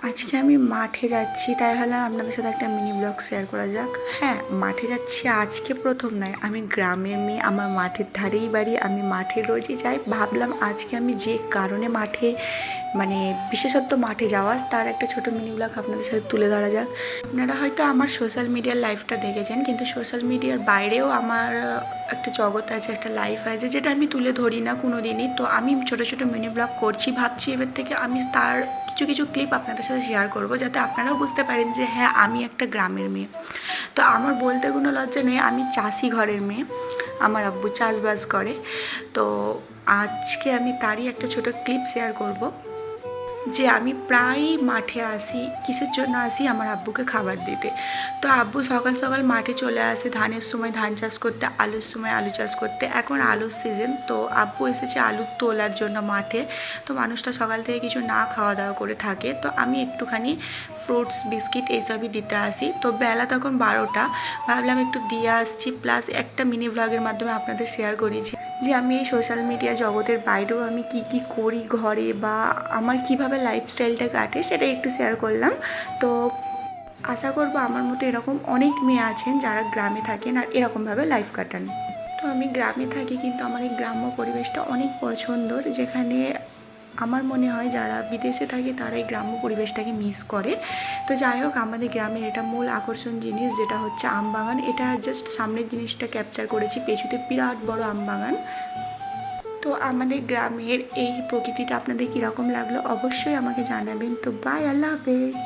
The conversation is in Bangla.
আজকে আমি মাঠে যাচ্ছি, তাই ভাবলাম আপনাদের সাথে একটা মিনি ব্লগ শেয়ার করা যাক। হ্যাঁ, মাঠে যাচ্ছি আজকে প্রথম নয়, আমি গ্রামের মেয়ে, আমার মাঠের ধারেই বাড়ি, আমি মাঠে রোজই যাই। ভাবলাম আজকে আমি যে কারণে মাঠে বিশেষত মাঠে যাওয়া, তার একটা ছোটো মিনি ব্লগ আপনাদের সাথে তুলে ধরা যাক। আপনারা হয়তো আমার সোশ্যাল মিডিয়ার লাইফটা দেখেছেন, কিন্তু সোশ্যাল মিডিয়ার বাইরেও আমার একটা জগৎ আছে, একটা লাইফ আছে, যেটা আমি তুলে ধরি না কোনো দিনই। তো আমি ছোটো ছোটো মিনি ব্লগ করছি, ভাবছি এবার থেকে আমি তার কিছু কিছু ক্লিপ আপনাদের সাথে শেয়ার করব, যাতে আপনারাও বুঝতে পারেন যে হ্যাঁ, আমি একটা গ্রামের মেয়ে। তো আমার বলতে কোনো লজ্জা নেই, আমি চাষি ঘরের মেয়ে, আমার আব্বু চাষবাস করে। তো আজকে আমি তারই একটা ছোটো ক্লিপ শেয়ার করব, যে আমি প্রায়ই মাঠে আসি। কিসের জন্য আসি? আমার আব্বুকে খাবার দিতে। তো আব্বু সকাল সকাল মাঠে চলে আসে, ধানের সময় ধান চাষ করতে, আলুর সময় আলু চাষ করতে। এখন আলুর সিজন, তো আব্বু এসেছে আলু তোলার জন্য মাঠে। তো মানুষটা সকাল থেকে কিছু না খাওয়া দাওয়া করে থাকে, তো আমি একটুখানি ফ্রুটস বিস্কিট এইসবই দিতে আসি। তো বেলা তখন 12টা, ভাবলাম একটু দিয়ে আসছি, প্লাস একটা মিনি ব্লগের মাধ্যমে আপনাদের শেয়ার করেছি যে আমি এই সোশ্যাল মিডিয়া জগতের বাইরেও আমি কি কি করি ঘরে, বা আমার কিভাবে লাইফস্টাইলটা কাটে, সেটা একটু শেয়ার করলাম। তো আশা করবো আমার মতো এরকম অনেক মেয়ে আছেন যারা গ্রামে থাকেন আর এরকমভাবে লাইফ কাটান। তো আমি গ্রামে থাকি, কিন্তু আমার এই গ্রাম্য পরিবেশটা অনেক পছন্দর, যেখানে আমার মনে হয় যারা বিদেশে থাকে তারা এই গ্রাম্য পরিবেশটাকে মিস করে। তো যাই হোক, আমাদের গ্রামের এটা মূল আকর্ষণ জিনিস, যেটা হচ্ছে আম বাগান। এটা জাস্ট সামনের জিনিসটা ক্যাপচার করেছি, পেছুতে বিরাট বড় আম বাগান। তো আমাদের গ্রামের এই প্রকৃতিটা আপনাদের কীরকম লাগলো অবশ্যই আমাকে জানাবেন। তো বাই, আল্লাহ হাফেজ।